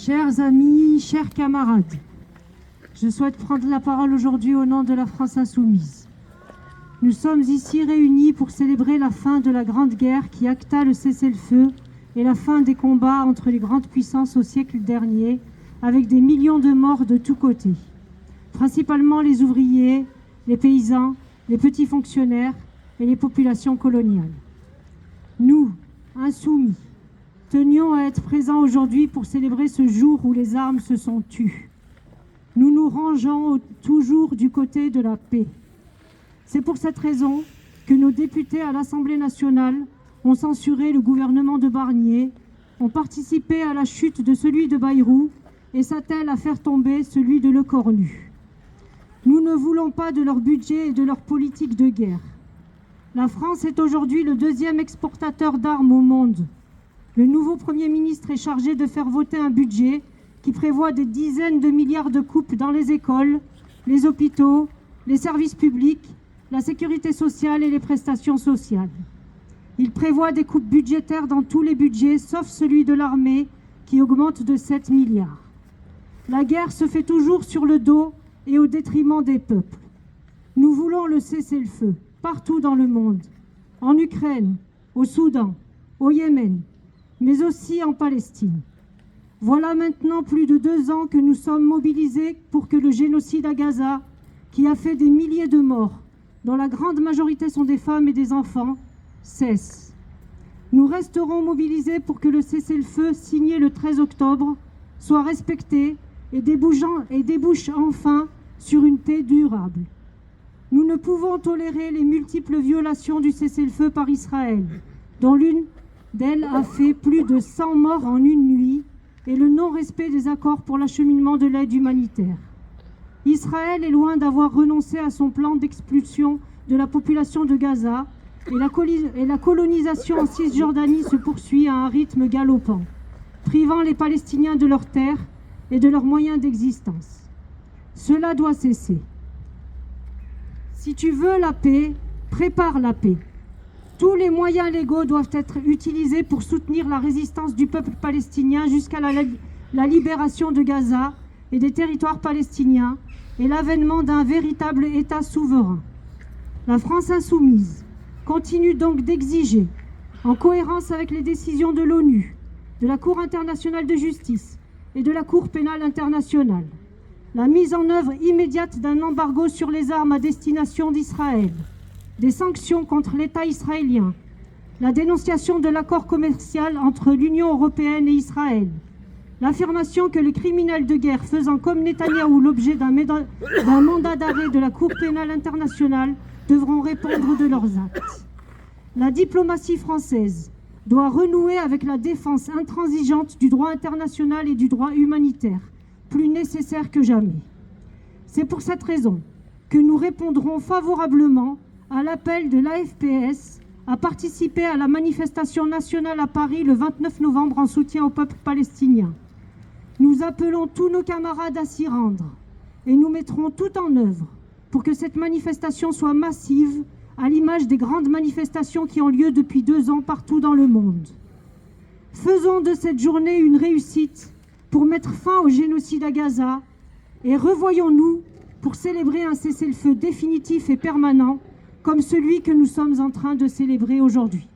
Chers amis, chers camarades, je souhaite prendre la parole aujourd'hui au nom de la France insoumise. Nous sommes ici réunis pour célébrer la fin de la Grande Guerre qui acta le cessez-le-feu et la fin des combats entre les grandes puissances au siècle dernier, avec des millions de morts de tous côtés. Principalement les ouvriers, les paysans, les petits fonctionnaires et les populations coloniales. Nous, insoumis, tenions à être présents aujourd'hui pour célébrer ce jour où les armes se sont tues. Nous nous rangeons toujours du côté de la paix. C'est pour cette raison que nos députés à l'Assemblée nationale ont censuré le gouvernement de Barnier, ont participé à la chute de celui de Bayrou et s'attellent à faire tomber celui de Lecornu. Nous ne voulons pas de leur budget et de leur politique de guerre. La France est aujourd'hui le deuxième exportateur d'armes au monde. Le nouveau Premier ministre est chargé de faire voter un budget qui prévoit des dizaines de milliards de coupes dans les écoles, les hôpitaux, les services publics, la sécurité sociale et les prestations sociales. Il prévoit des coupes budgétaires dans tous les budgets, sauf celui de l'armée, qui augmente de 7 milliards. La guerre se fait toujours sur le dos et au détriment des peuples. Nous voulons le cessez-le-feu, partout dans le monde, en Ukraine, au Soudan, au Yémen, mais aussi en Palestine. Voilà maintenant plus de 2 ans que nous sommes mobilisés pour que le génocide à Gaza, qui a fait des milliers de morts, dont la grande majorité sont des femmes et des enfants, cesse. Nous resterons mobilisés pour que le cessez-le-feu signé le 13 octobre soit respecté et débouche enfin sur une paix durable. Nous ne pouvons tolérer les multiples violations du cessez-le-feu par Israël, dont l'une d'elles a fait plus de 100 morts en une nuit, et le non-respect des accords pour l'acheminement de l'aide humanitaire. Israël est loin d'avoir renoncé à son plan d'expulsion de la population de Gaza, et la colonisation en Cisjordanie se poursuit à un rythme galopant, privant les Palestiniens de leurs terres et de leurs moyens d'existence. Cela doit cesser. Si tu veux la paix, prépare la paix. Tous les moyens légaux doivent être utilisés pour soutenir la résistance du peuple palestinien jusqu'à la libération de Gaza et des territoires palestiniens et l'avènement d'un véritable État souverain. La France insoumise continue donc d'exiger, en cohérence avec les décisions de l'ONU, de la Cour internationale de justice et de la Cour pénale internationale, la mise en œuvre immédiate d'un embargo sur les armes à destination d'Israël, des sanctions contre l'État israélien, la dénonciation de l'accord commercial entre l'Union européenne et Israël, l'affirmation que les criminels de guerre faisant comme Netanyahou l'objet d'un mandat d'arrêt de la Cour pénale internationale devront répondre de leurs actes. La diplomatie française doit renouer avec la défense intransigeante du droit international et du droit humanitaire, plus nécessaire que jamais. C'est pour cette raison que nous répondrons favorablement à l'appel de l'AFPS à participer à la manifestation nationale à Paris le 29 novembre en soutien au peuple palestinien. Nous appelons tous nos camarades à s'y rendre et nous mettrons tout en œuvre pour que cette manifestation soit massive, à l'image des grandes manifestations qui ont lieu depuis 2 ans partout dans le monde. Faisons de cette journée une réussite pour mettre fin au génocide à Gaza et revoyons-nous pour célébrer un cessez-le-feu définitif et permanent comme celui que nous sommes en train de célébrer aujourd'hui.